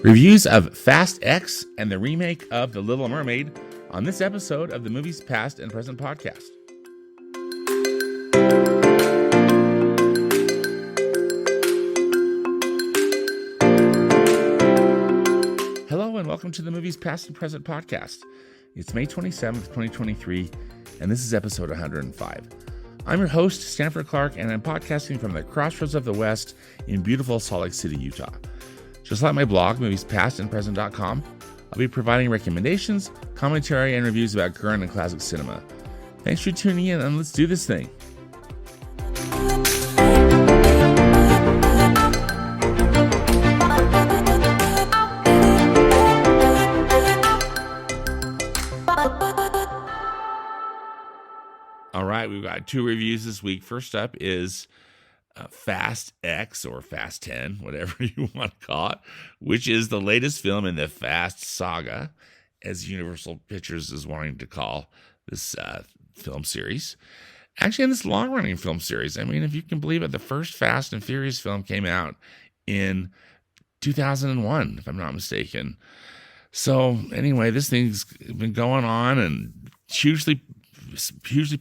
Reviews of Fast X and the remake of The Little Mermaid on this episode of the Movies Past and Present podcast. Hello and welcome to the Movies Past and Present podcast. It's May 27th, 2023, and this is episode 105. I'm your host, Stanford Clark, and I'm podcasting from the crossroads of the West in beautiful Salt Lake City, Utah. Just like my blog, moviespastandpresent.com, I'll be providing recommendations, commentary, and reviews about current and classic cinema. Thanks for tuning in, and let's do this thing. All right, we've got two reviews this week. First up is Fast X or Fast 10, whatever you want to call it, which is the latest film in the Fast saga, as Universal Pictures is wanting to call this film series. Actually, in this long-running film series, I mean, if you can believe it, the first Fast and Furious film came out in 2001, if I'm not mistaken. So anyway, this thing's been going on and hugely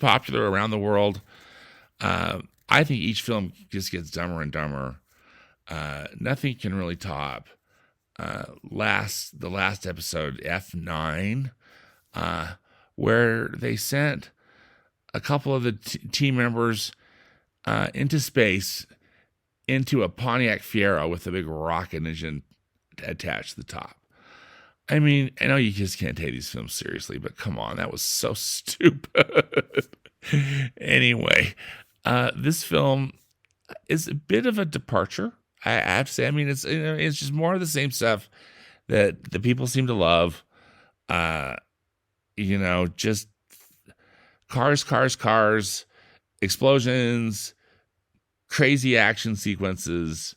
popular around the world. I think each film just gets dumber and dumber. Nothing can really top the last episode, F9, where they sent a couple of the team members into space into a Pontiac Fiero with a big rocket engine attached to the top. I mean, I know you just can't take these films seriously, but come on, that was so stupid. Anyway, this film is a bit of a departure, I have to say. I mean, it's just more of the same stuff that the people seem to love. Just cars, explosions, crazy action sequences,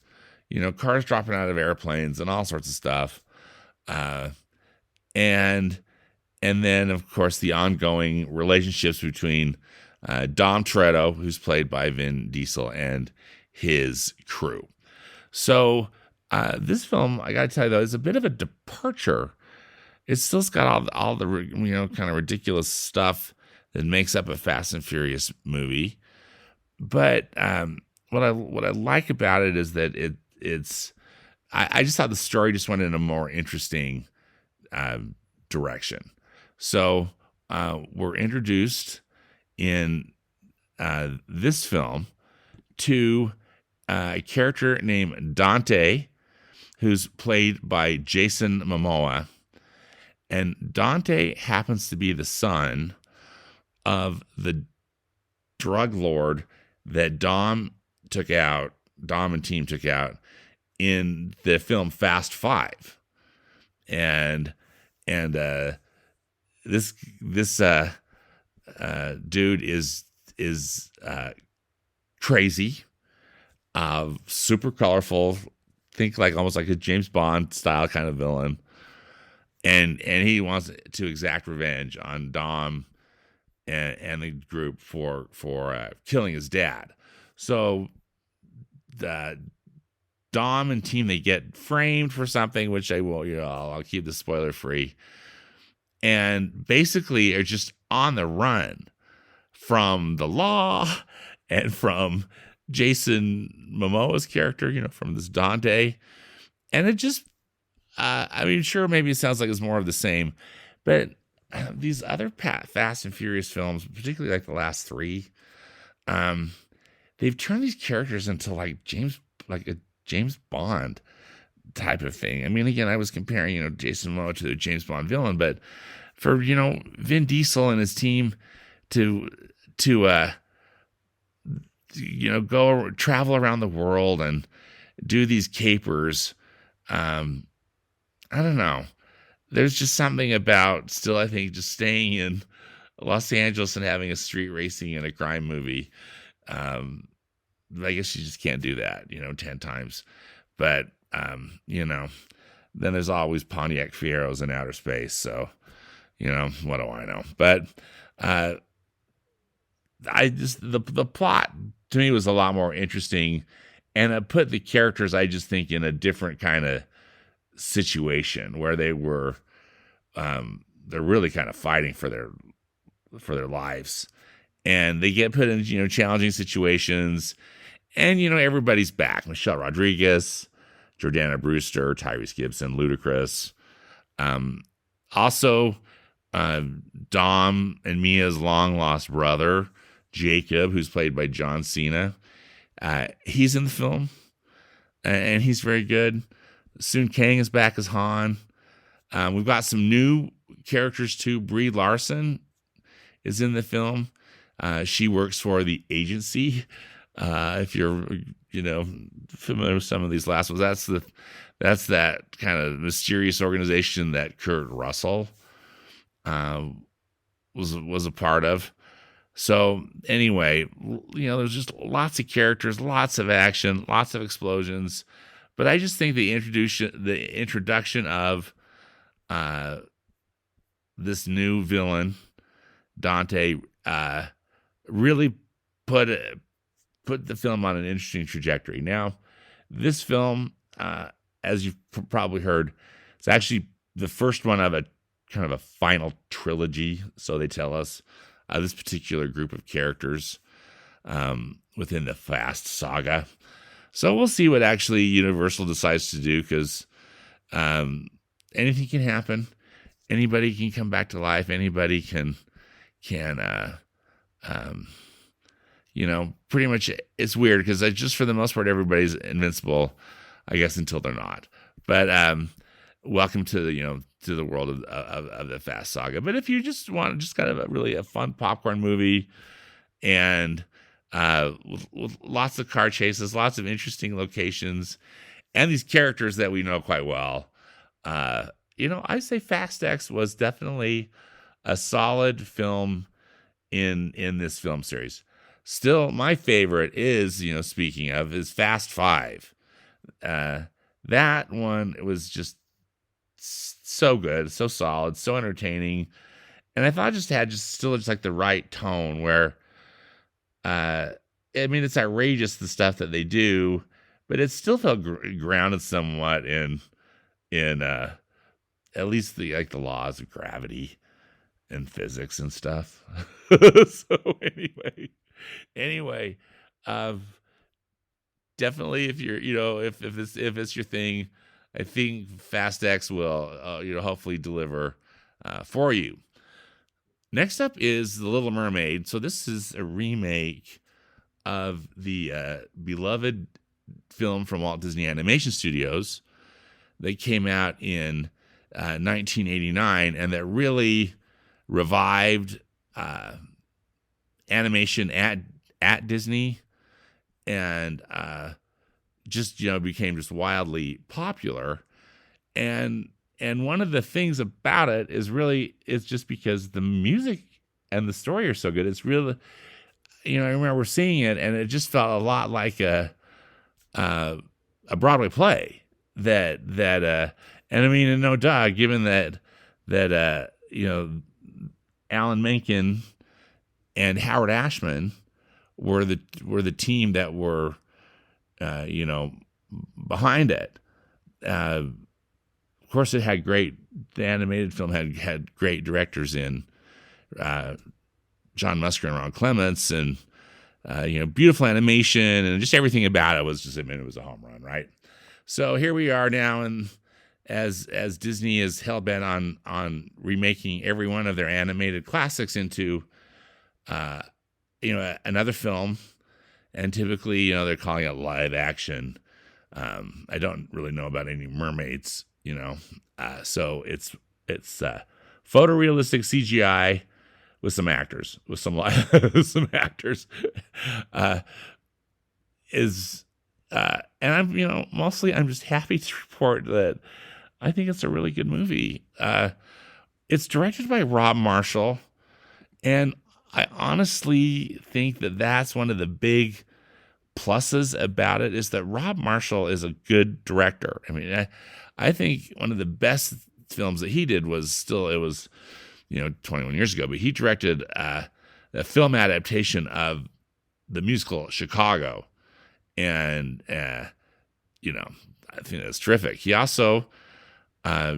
cars dropping out of airplanes and all sorts of stuff. And then, of course, the ongoing relationships between Dom Toretto, who's played by Vin Diesel, and his crew. So this film, I got to tell you, though, is a bit of a departure. It's still got all the kind of ridiculous stuff that makes up a Fast and Furious movie. But what I like about it is that I just thought the story just went in a more interesting direction. So we're introduced in this film to a character named Dante, who's played by Jason Momoa. And Dante happens to be the son of the drug lord that Dom and team took out in the film Fast 5. And this dude is crazy, super colorful, think like almost like a James Bond style kind of villain, and he wants to exact revenge on Dom and the group for killing his dad. So the Dom and team, they get framed for something, which I'll keep the spoiler free, and basically are just on the run from the law and from Jason Momoa's character, from this Dante. And it just, sure, maybe it sounds like it's more of the same, but these other Fast and Furious films, particularly like the last three, they've turned these characters into like a James Bond type of thing. I mean, again, I was comparing, Jason Momoa to the James Bond villain, but for, Vin Diesel and his team to go travel around the world and do these capers, I don't know. There's just something about still, I think, just staying in Los Angeles and having a street racing and a crime movie. I guess you just can't do that, 10 times. But, then there's always Pontiac Fieros in outer space. So, what do I know? But the plot to me was a lot more interesting, and it put the characters, I just think, in a different kind of situation where they're really kind of fighting for their lives, and they get put in challenging situations, and everybody's back. Michelle Rodriguez, Jordana Brewster, Tyrese Gibson, Ludacris. Also, Dom and Mia's long lost brother, Jacob, who's played by John Cena. He's in the film, and he's very good. Soon Kang is back as Han. We've got some new characters too. Brie Larson is in the film. She works for the agency. If you're, familiar with some of these last ones, that's that kind of mysterious organization that Kurt Russell was a part of. So anyway, there's just lots of characters, lots of action, lots of explosions. But I just think the introduction of this new villain, Dante, really put the film on an interesting trajectory. Now, this film, as you've probably heard, it's actually the first one of a kind of a final trilogy, so they tell us, this particular group of characters within the Fast saga. So we'll see what actually Universal decides to do, because anything can happen. Anybody can come back to life. Anybody can pretty much. It's weird because just for the most part, everybody's invincible, I guess, until they're not. But welcome to the world of the Fast saga. But if you just want kind of a fun popcorn movie, and with lots of car chases, lots of interesting locations, and these characters that we know quite well, I say Fast X was definitely a solid film in this film series. Still, my favorite is, speaking of, is Fast Five. That one was just so good, so solid, so entertaining, and I thought it just had still like the right tone where, it's outrageous the stuff that they do, but it still felt grounded somewhat in at least the laws of gravity and physics and stuff. So anyway, definitely if you're if it's your thing, I think Fast X will hopefully deliver for you. Next up is The Little Mermaid. So this is a remake of the beloved film from Walt Disney Animation Studios that came out in 1989, and that really revived animation at Disney, and became just wildly popular. And one of the things about it is just because the music and the story are so good. It's really, I remember seeing it, and it just felt a lot like a Broadway play and no duh, given that Alan Menken and Howard Ashman were the team that were behind it. Of course, it had the animated film had great directors in John Musker and Ron Clements, and beautiful animation, and just everything about it was it was a home run, right? So here we are now, and as Disney is hell bent on remaking every one of their animated classics into another film, and typically they're calling it live action. I don't really know about any mermaids, so it's photorealistic CGI with some actors, some actors. And I'm just happy to report that I think it's a really good movie. It's directed by Rob Marshall, and I honestly think that that's one of the big pluses about it, is that Rob Marshall is a good director. I think one of the best films that he did was 21 years ago, but he directed a film adaptation of the musical Chicago, and I think that's terrific. He also uh,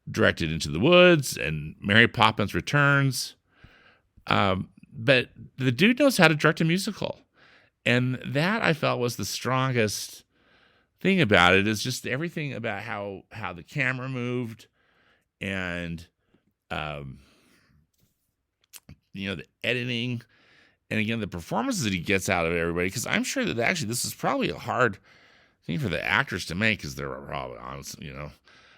directed Into the Woods and Mary Poppins Returns. But the dude knows how to direct a musical. And that I felt was the strongest thing about it, is just everything about how the camera moved and, um, the editing. And again, the performances that he gets out of everybody, because I'm sure that actually this is probably a hard thing for the actors to make, because they're probably on,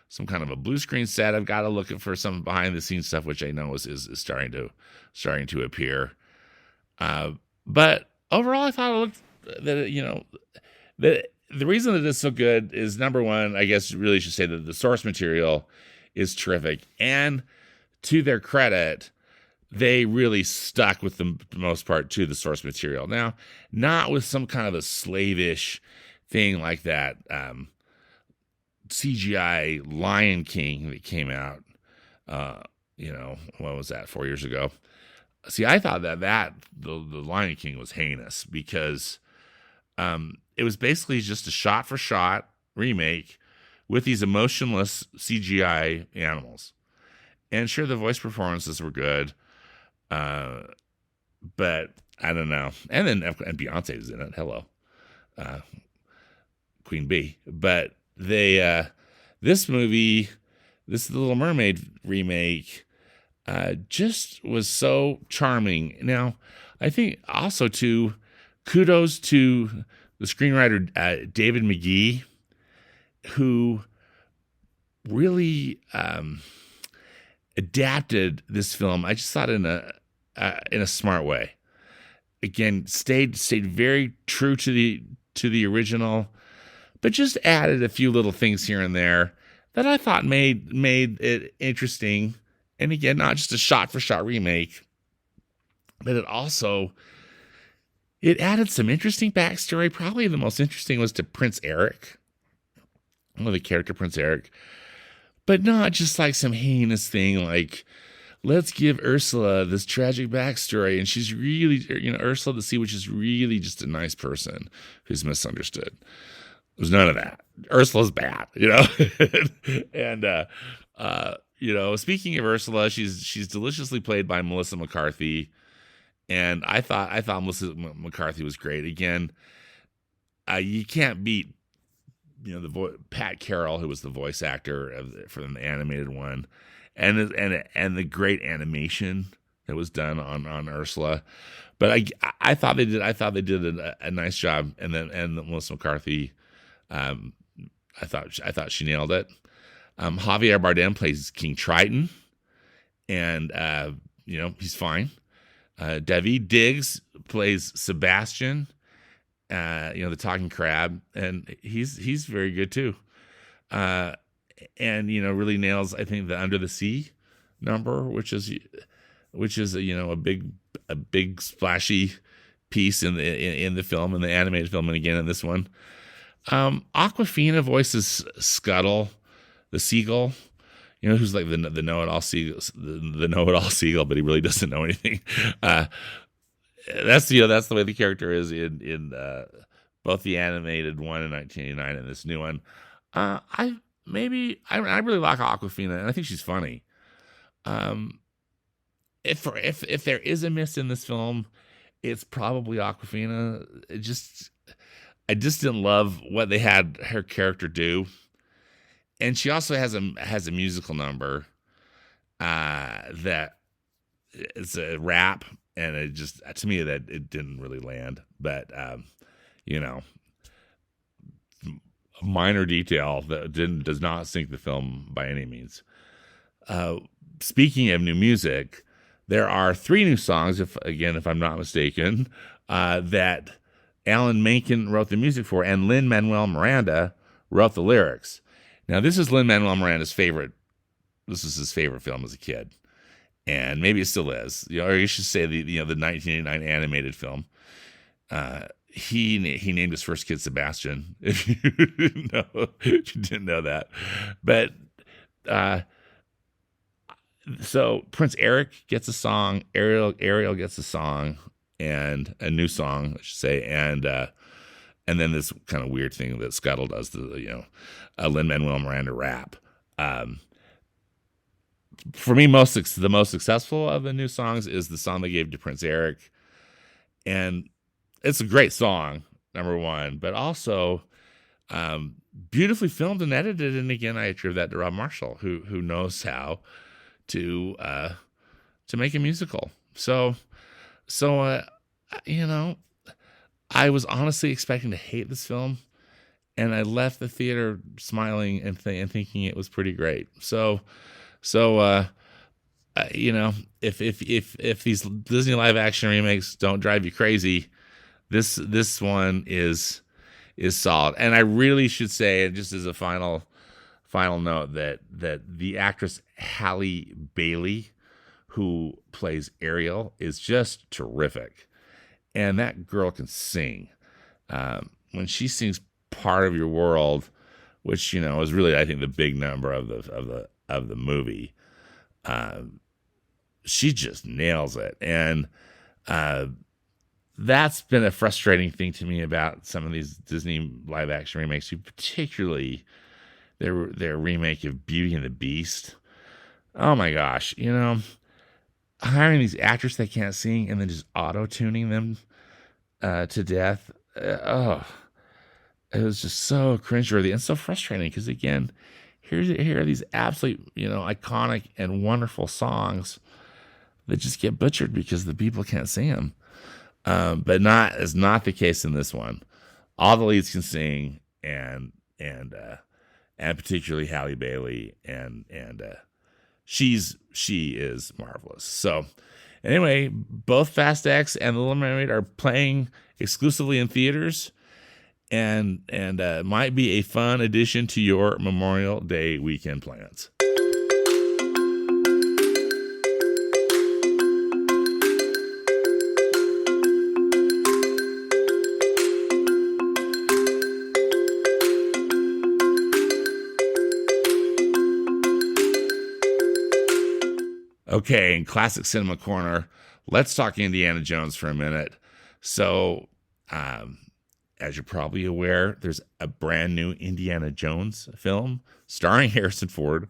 some kind of a blue screen set. I've got to look for some behind the scenes stuff, which I know is starting to appear. But overall, I thought it looked that the reason that it's so good is, number one, I guess really should say that the source material is terrific, and to their credit, they really stuck with the most part to the source material. Now, not with some kind of a slavish thing like that CGI Lion King that came out, what was that, 4 years ago? See, I thought that the Lion King was heinous, because it was basically just a shot-for-shot remake with these emotionless CGI animals. And sure, the voice performances were good, but I don't know. And then and Beyonce was in it. Hello, Queen Bee. But this movie, this Little Mermaid remake, just was so charming. Now, I think also kudos to the screenwriter David McGee, who really adapted this film. I just thought in a smart way. Again, stayed very true to the original, but just added a few little things here and there that I thought made it interesting. And again, not just a shot-for-shot remake, but it added some interesting backstory. Probably the most interesting was to Prince Eric, the character Prince Eric, but not just like some heinous thing like, let's give Ursula this tragic backstory, and she's really, Ursula the Sea Witch is really just a nice person who's misunderstood. There's none of that. Ursula's bad, and speaking of Ursula, she's deliciously played by Melissa McCarthy, and I thought Melissa McCarthy was great. Again, you can't beat Pat Carroll, who was the voice actor for the animated one, and the great animation that was done on Ursula. But I thought they did a nice job, and Melissa McCarthy, I thought she nailed it. Javier Bardem plays King Triton, and he's fine. Daveed Diggs plays Sebastian, the talking crab, and he's very good too. And really nails, I think, the Under the Sea number, which is a big splashy piece in the film, in the animated film, and again in this one. Awkwafina voices Scuttle, the seagull, who's like the know-it-all seagull, the know-it-all seagull, but he really doesn't know anything. That's the way the character is in both the animated one in 1989 and this new one. I really like Awkwafina, and I think she's funny. If there is a miss in this film, it's probably Awkwafina. I just didn't love what they had her character do. And she also has a musical number that it's a rap, and it just, to me, that it didn't really land. But a minor detail that does not sink the film by any means. Speaking of new music, there are 3 new songs, if I'm not mistaken, that Alan Menken wrote the music for, and Lin-Manuel Miranda wrote the lyrics. Now, this is Lin-Manuel Miranda's favorite. This is his favorite film as a kid, and maybe it still is. Or you should say the 1989 animated film. He named his first kid Sebastian. If you didn't know that, but so Prince Eric gets a song, Ariel gets a song, and a new song, I should say, and then this kind of weird thing that Scuttle does, the Lin-Manuel Miranda rap. Um, for me, the most successful of the new songs is the song they gave to Prince Eric, and it's a great song, number one, but also um, beautifully filmed and edited. And again, I attribute that to Rob Marshall, who knows how to make a musical. So you know, I was honestly expecting to hate this film, and I left the theater smiling and thinking it was pretty great. So, if these Disney live action remakes don't drive you crazy, this one is solid. And I really should say, and just as a final note, that the actress Halle Bailey, who plays Ariel, is just terrific, and that girl can sing. When she sings "Part of Your World," which is really, I think, the big number of the movie, she just nails it. And that's been a frustrating thing to me about some of these Disney live action remakes, particularly their remake of Beauty and the Beast. Oh my gosh, hiring these actors that can't sing and then just auto-tuning them to death. It was just so cringeworthy and so frustrating, because again, here are these absolute, iconic and wonderful songs that just get butchered because the people can't sing them. But is not the case in this one. All the leads can sing, and particularly Halle Bailey, and she is marvelous. So anyway, both Fast X and The Little Mermaid are playing exclusively in theaters, and might be a fun addition to your Memorial Day weekend plans. Okay, in Classic Cinema Corner, let's talk Indiana Jones for a minute. So, as you're probably aware, there's a brand new Indiana Jones film starring Harrison Ford.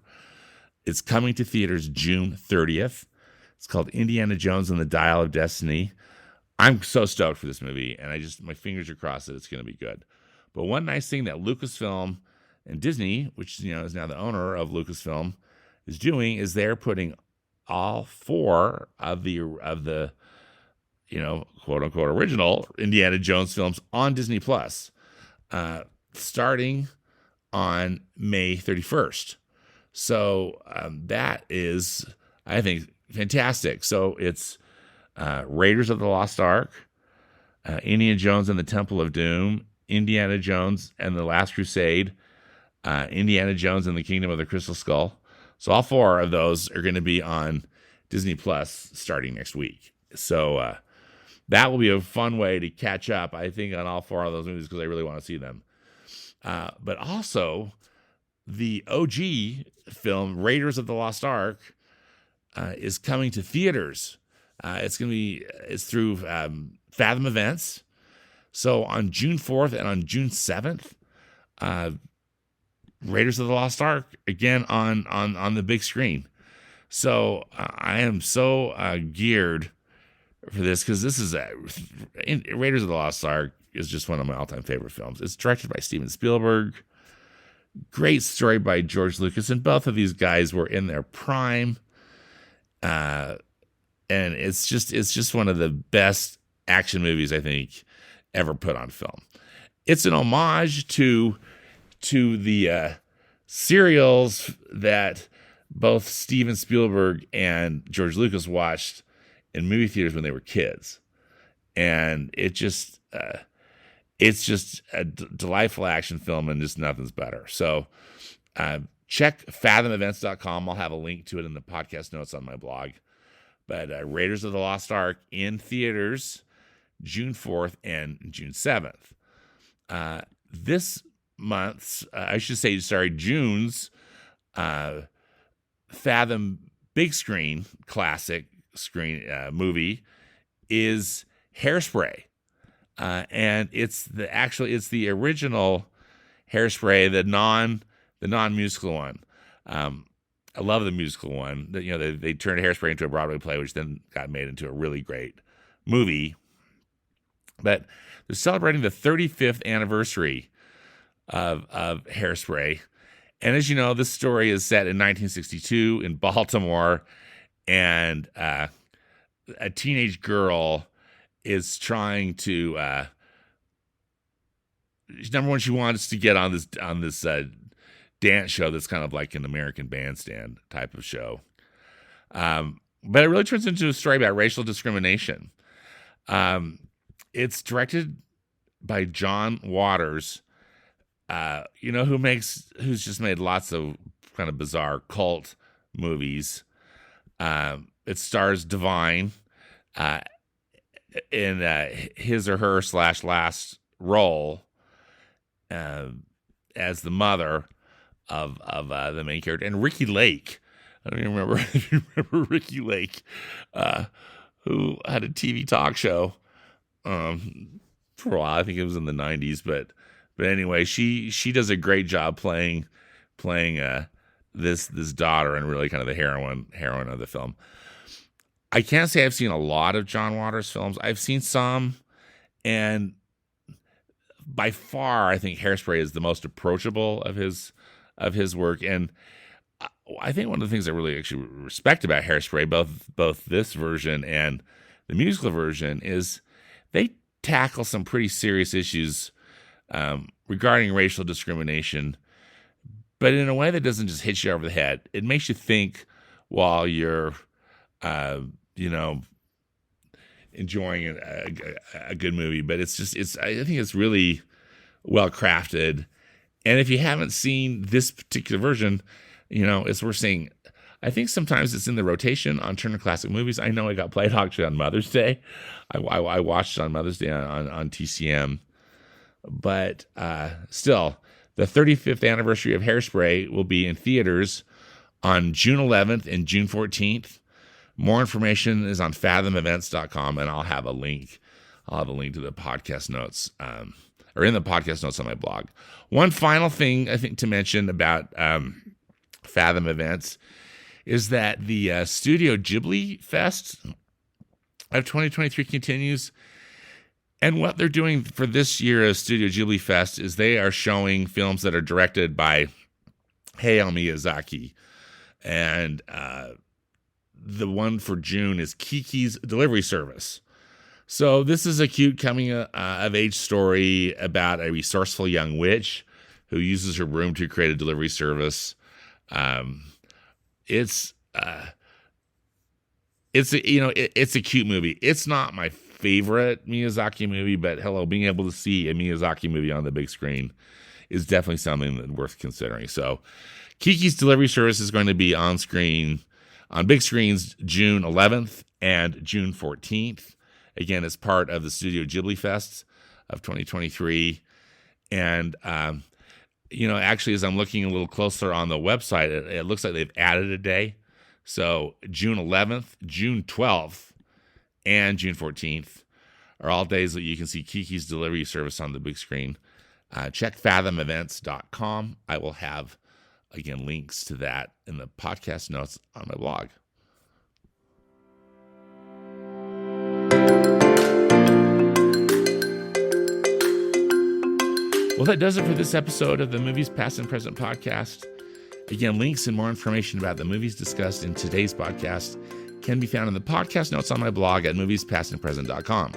It's coming to theaters June 30th. It's called Indiana Jones and the Dial of Destiny. I'm so stoked for this movie, and my fingers are crossed that it's going to be good. But one nice thing that Lucasfilm and Disney, which is now the owner of Lucasfilm, is doing is they're putting all four of the quote unquote original Indiana Jones films on Disney Plus, starting on May 31st. So that is, I think, fantastic. So it's Raiders of the Lost Ark, Indiana Jones and the Temple of Doom, Indiana Jones and the Last Crusade, Indiana Jones and the Kingdom of the Crystal Skull. So all four of those are going to be on Disney Plus starting next week. So that will be a fun way to catch up, I think, on all four of those movies, because I really want to see them. But also, the OG film, Raiders of the Lost Ark, is coming to theaters. It's through Fathom Events. So on June 4th and on June 7th, Raiders of the Lost Ark again on the big screen. So I am so geared for this, because this is Raiders of the Lost Ark is just one of my all-time favorite films. It's directed by Steven Spielberg. Great story by George Lucas, and both of these guys were in their prime. And it's just one of the best action movies, I think, ever put on film. It's an homage to the serials that both Steven Spielberg and George Lucas watched in movie theaters when they were kids. And it's just a delightful action film, and just nothing's better. So check fathomevents.com. I'll have a link to it in the podcast notes on my blog. But Raiders of the Lost Ark in theaters June 4th and June 7th. This month's, June's Fathom big screen classic screen movie is Hairspray. And it's the original Hairspray, the non-musical one. I love the musical one. They turned Hairspray into a Broadway play, which then got made into a really great movie. But they're celebrating the 35th anniversary of Hairspray. And as you know, this story is set in 1962 in Baltimore, and a teenage girl is trying to number one, she wants to get on this dance show that's kind of like an American Bandstand type of show. But it really turns into a story about racial discrimination. It's directed by John Waters, who's just made lots of kind of bizarre cult movies. It stars Divine in his or her / last role as the mother of the main character, and Ricky Lake. I don't even remember if you remember Ricky Lake, who had a TV talk show for a while. I think it was in the 90s, but anyway, she does a great job playing this daughter, and really kind of the heroine of the film. I can't say I've seen a lot of John Waters films. I've seen some, and by far, I think Hairspray is the most approachable of his work. And I think one of the things I really actually respect about Hairspray, both this version and the musical version, is they tackle some pretty serious issues regarding racial discrimination, but in a way that doesn't just hit you over the head. It makes you think while you're, enjoying a good movie. But I think it's really well crafted. And if you haven't seen this particular version, it's worth seeing. I think sometimes it's in the rotation on Turner Classic Movies. I know it got played actually on Mother's Day. I watched it on Mother's Day on TCM. But still, the 35th anniversary of Hairspray will be in theaters on June 11th and June 14th. More information is on fathomevents.com, and I'll have a link. I'll have a link to the podcast notes, or in the podcast notes on my blog. One final thing I think to mention about Fathom Events is that the Studio Ghibli Fest of 2023 continues. And what they're doing for this year of Studio Ghibli Fest is they are showing films that are directed by Hayao Miyazaki. And the one for June is Kiki's Delivery Service. So this is a cute coming of age story about a resourceful young witch who uses her broom to create a delivery service. It's a cute movie. It's not my favorite Miyazaki movie, but being able to see a Miyazaki movie on the big screen is definitely something that's worth considering. So Kiki's Delivery Service is going to be on screen on big screens June 11th and June 14th. Again, it's part of the Studio Ghibli Fest of 2023. And, actually, as I'm looking a little closer on the website, it looks like they've added a day. So June 11th, June 12th, and June 14th are all days that you can see Kiki's Delivery Service on the big screen. Check fathomevents.com. I will have, again, links to that in the podcast notes on my blog. Well, that does it for this episode of the Movies Past and Present podcast. Again, links and more information about the movies discussed in today's podcast can be found in the podcast notes on my blog at moviespastandpresent.com.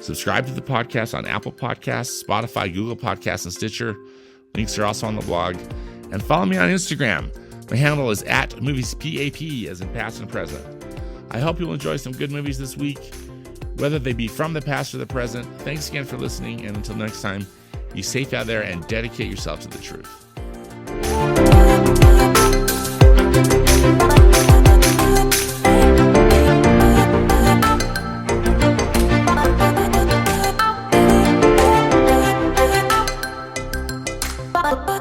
Subscribe to the podcast on Apple Podcasts, Spotify, Google Podcasts, and Stitcher. Links are also on the blog. And follow me on Instagram. My handle is @moviespap, as in past and present. I hope you'll enjoy some good movies this week, whether they be from the past or the present. Thanks again for listening, and until next time, be safe out there and dedicate yourself to the truth. Bye.